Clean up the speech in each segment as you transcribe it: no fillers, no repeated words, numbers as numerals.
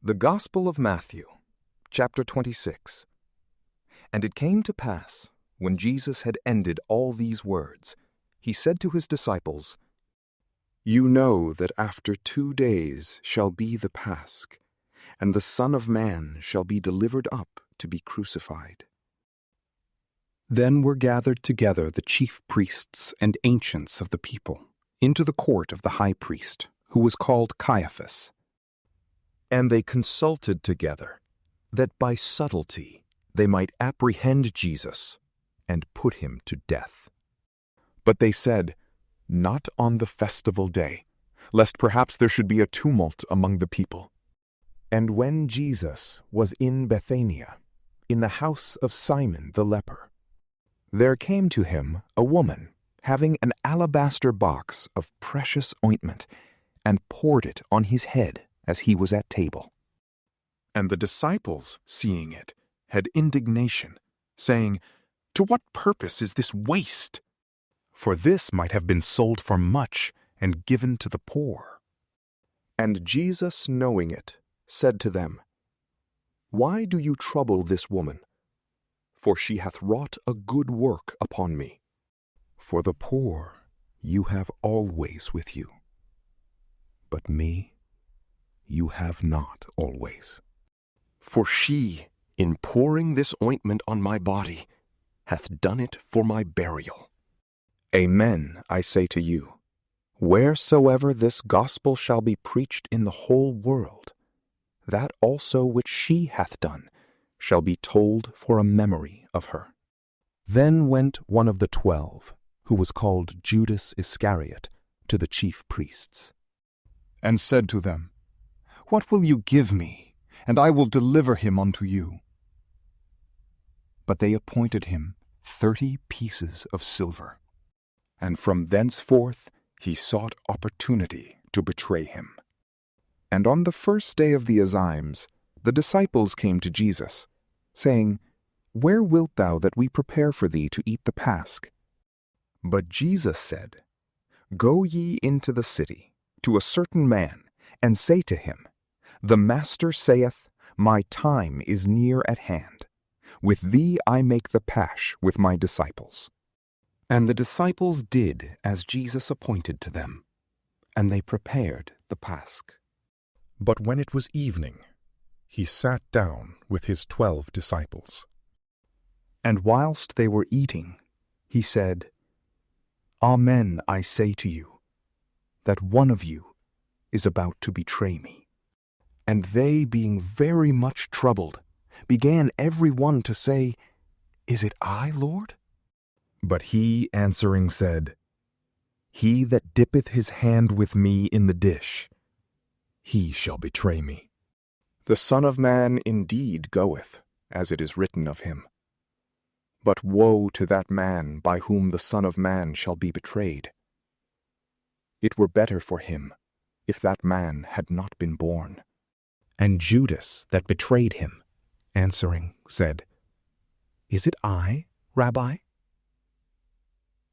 The Gospel of Matthew, chapter 26. And it came to pass, when Jesus had ended all these words, he said to his disciples, You know that after 2 days shall be the Pasch, and the Son of Man shall be delivered up to be crucified. Then were gathered together the chief priests and ancients of the people into the court of the high priest, who was called Caiaphas. And they consulted together, that by subtlety they might apprehend Jesus and put him to death. But they said, Not on the festival day, lest perhaps there should be a tumult among the people. And when Jesus was in Bethania, in the house of Simon the leper, there came to him a woman having an alabaster box of precious ointment, and poured it on his head as he was at table. And the disciples, seeing it, had indignation, saying, To what purpose is this waste? For this might have been sold for much and given to the poor. And Jesus, knowing it, said to them, Why do you trouble this woman? For she hath wrought a good work upon me. For the poor you have always with you, but me you have not always. For she, in pouring this ointment on my body, hath done it for my burial. Amen, I say to you, wheresoever this gospel shall be preached in the whole world, that also which she hath done shall be told for a memory of her. Then went one of the 12, who was called Judas Iscariot, to the chief priests, and said to them, What will you give me, and I will deliver him unto you? But they appointed him 30 pieces of silver, and from thenceforth he sought opportunity to betray him. And on the first day of the Azymes, the disciples came to Jesus, saying, Where wilt thou that we prepare for thee to eat the Pasch? But Jesus said, Go ye into the city, to a certain man, and say to him, The Master saith, My time is near at hand. With thee I make the Pasch with my disciples. And the disciples did as Jesus appointed to them, and they prepared the Pasch. But when it was evening, he sat down with his 12 disciples. And whilst they were eating, he said, Amen, I say to you, that one of you is about to betray me. And they, being very much troubled, began every one to say, Is it I, Lord? But he answering said, He that dippeth his hand with me in the dish, he shall betray me. The Son of Man indeed goeth, as it is written of him. But woe to that man by whom the Son of Man shall be betrayed. It were better for him if that man had not been born. And Judas that betrayed him, answering, said, Is it I, Rabbi?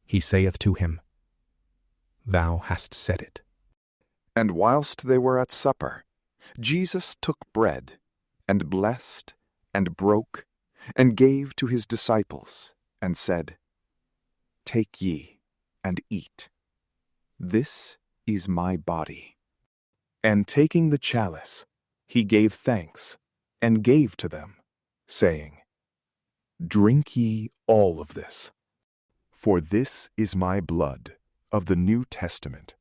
He saith to him, Thou hast said it. And whilst they were at supper, Jesus took bread, and blessed, and broke, and gave to his disciples, and said, Take ye, and eat. This is my body. And taking the chalice, he gave thanks, and gave to them, saying, Drink ye all of this, for this is my blood of the New Testament,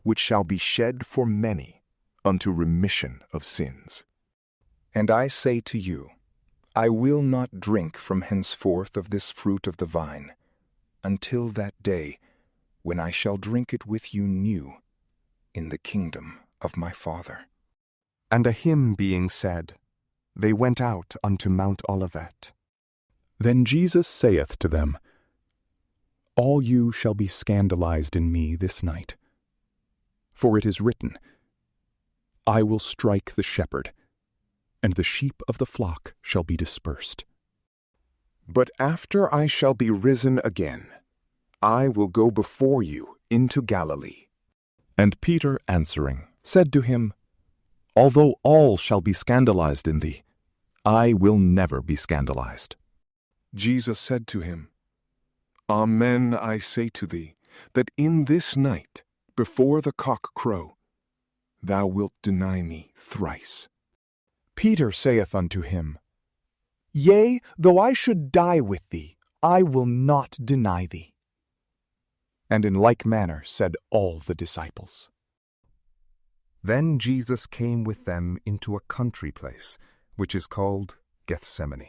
which shall be shed for many unto remission of sins. And I say to you, I will not drink from henceforth of this fruit of the vine, until that day when I shall drink it with you new in the kingdom of my Father. And a hymn being said, they went out unto Mount Olivet. Then Jesus saith to them, All you shall be scandalized in me this night. For it is written, I will strike the shepherd, and the sheep of the flock shall be dispersed. But after I shall be risen again, I will go before you into Galilee. And Peter answering said to him, Although all shall be scandalized in thee, I will never be scandalized. Jesus said to him, Amen, I say to thee, that in this night, before the cock crow, thou wilt deny me thrice. Peter saith unto him, Yea, though I should die with thee, I will not deny thee. And in like manner said all the disciples. Then Jesus came with them into a country place, which is called Gethsemane.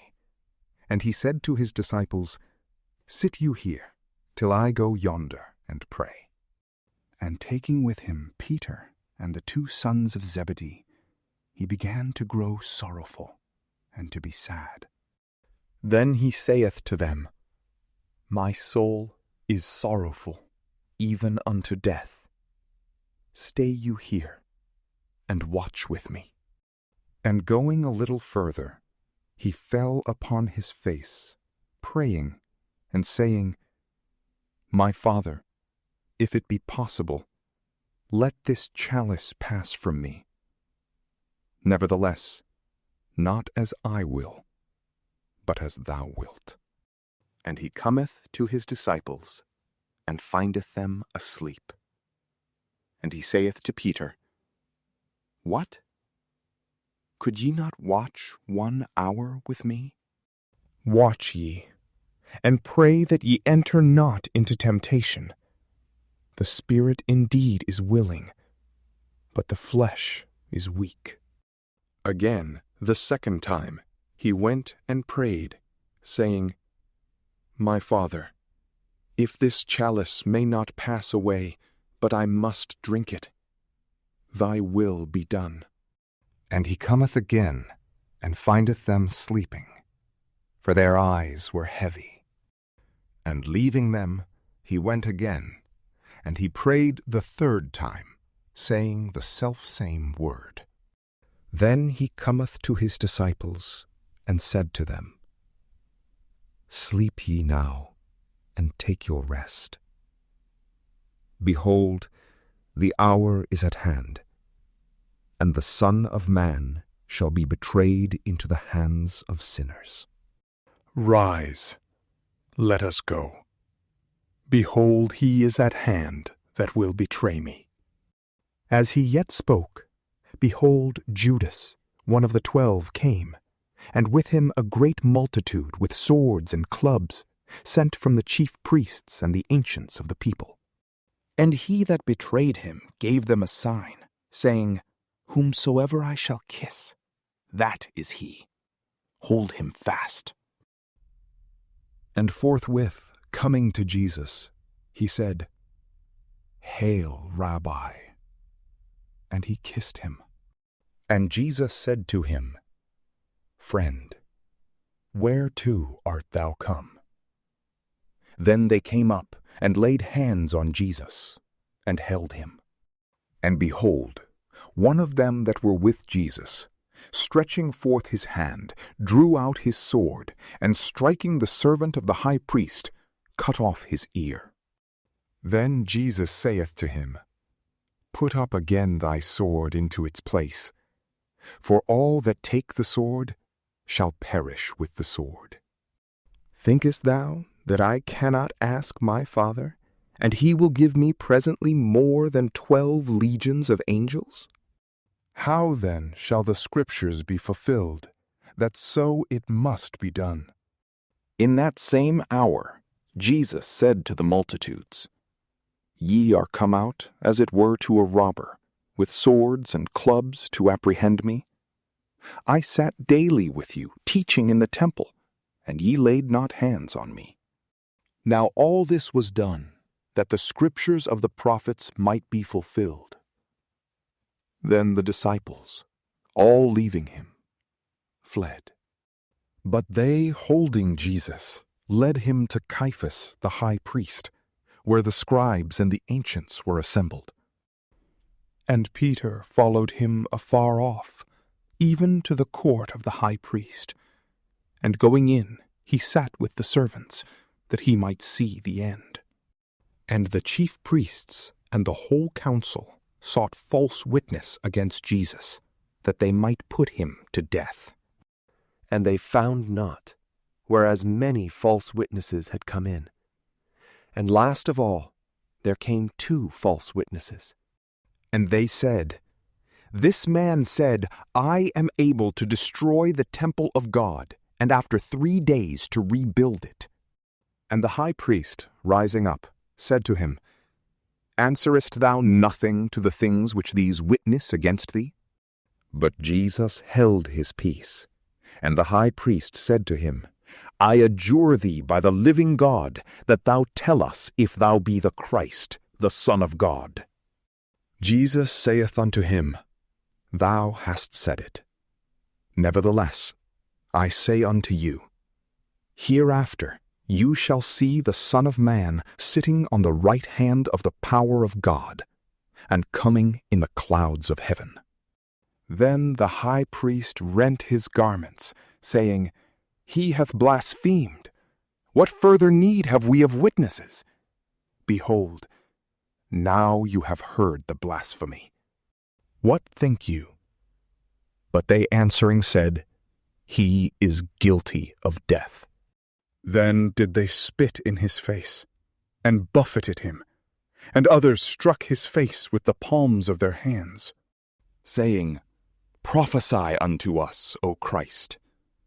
And he said to his disciples, Sit you here, till I go yonder and pray. And taking with him Peter and the 2 sons of Zebedee, he began to grow sorrowful and to be sad. Then he saith to them, My soul is sorrowful, even unto death. Stay you here, and watch with me. And going a little further, he fell upon his face, praying, and saying, My Father, if it be possible, let this chalice pass from me. Nevertheless, not as I will, but as thou wilt. And he cometh to his disciples, and findeth them asleep. And he saith to Peter, What? Could ye not watch 1 hour with me? Watch ye, and pray that ye enter not into temptation. The spirit indeed is willing, but the flesh is weak. Again, the 2nd time, he went and prayed, saying, My Father, if this chalice may not pass away, but I must drink it, thy will be done. And he cometh again, and findeth them sleeping, for their eyes were heavy. And leaving them, he went again, and he prayed the 3rd time, saying the selfsame word. Then he cometh to his disciples, and said to them, Sleep ye now, and take your rest. Behold, the hour is at hand, and the Son of Man shall be betrayed into the hands of sinners. Rise, let us go. Behold, he is at hand that will betray me. As he yet spoke, behold, Judas, one of the 12, came, and with him a great multitude with swords and clubs, sent from the chief priests and the ancients of the people. And he that betrayed him gave them a sign, saying, Whomsoever I shall kiss, that is he. Hold him fast. And forthwith, coming to Jesus, he said, Hail, Rabbi! And he kissed him. And Jesus said to him, Friend, whereto art thou come? Then they came up, and laid hands on Jesus, and held him. And behold, one of them that were with Jesus, stretching forth his hand, drew out his sword, and striking the servant of the high priest, cut off his ear. Then Jesus saith to him, Put up again thy sword into its place, for all that take the sword shall perish with the sword. Thinkest thou that I cannot ask my Father, and he will give me presently more than 12 legions of angels? How then shall the Scriptures be fulfilled, that so it must be done? In that same hour Jesus said to the multitudes, Ye are come out, as it were to a robber, with swords and clubs to apprehend me. I sat daily with you, teaching in the temple, and ye laid not hands on me. Now all this was done, that the Scriptures of the prophets might be fulfilled. Then the disciples, all leaving him, fled. But they, holding Jesus, led him to Caiaphas the high priest, where the scribes and the ancients were assembled. And Peter followed him afar off, even to the court of the high priest. And going in, he sat with the servants, that he might see the end. And the chief priests and the whole council sought false witness against Jesus, that they might put him to death. And they found not, whereas many false witnesses had come in. And last of all, there came 2 false witnesses. And they said, "This man said, I am able to destroy the temple of God, and after 3 days to rebuild it." And the high priest, rising up, said to him, "Answerest thou nothing to the things which these witness against thee?" But Jesus held his peace. And the high priest said to him, "I adjure thee by the living God, that thou tell us if thou be the Christ, the Son of God." Jesus saith unto him, "Thou hast said it. Nevertheless, I say unto you, hereafter you shall see the Son of Man sitting on the right hand of the power of God, and coming in the clouds of heaven." Then the high priest rent his garments, saying, "He hath blasphemed. What further need have we of witnesses? Behold, now you have heard the blasphemy. What think you?" But they answering said, "He is guilty of death." Then did they spit in his face, and buffeted him, and others struck his face with the palms of their hands, saying, "Prophesy unto us, O Christ.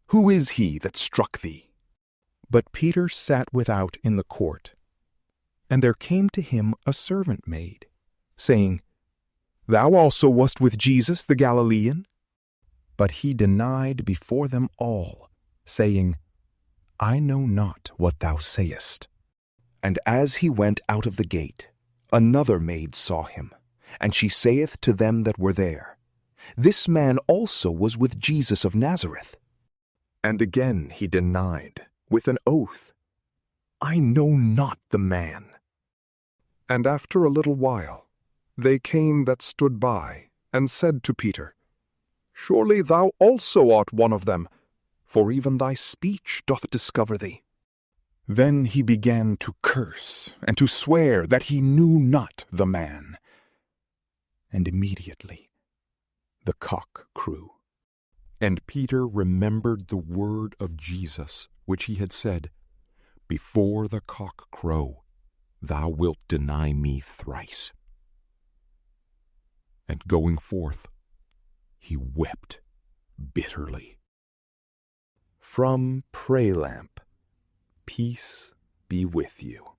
Who is he that struck thee?" But Peter sat without in the court. And there came to him a servant maid, saying, "Thou also wast with Jesus the Galilean?" But he denied before them all, saying, "I know not what thou sayest." And as he went out of the gate, another maid saw him, and she saith to them that were there, "This man also was with Jesus of Nazareth." And again he denied, with an oath, "I know not the man." And after a little while, they came that stood by, and said to Peter, "Surely thou also art one of them, for even thy speech doth discover thee." Then he began to curse, and to swear that he knew not the man. And immediately the cock crew. And Peter remembered the word of Jesus, which he had said, "Before the cock crow, thou wilt deny me thrice." And going forth, he wept bitterly. From PrayLamp, peace be with you.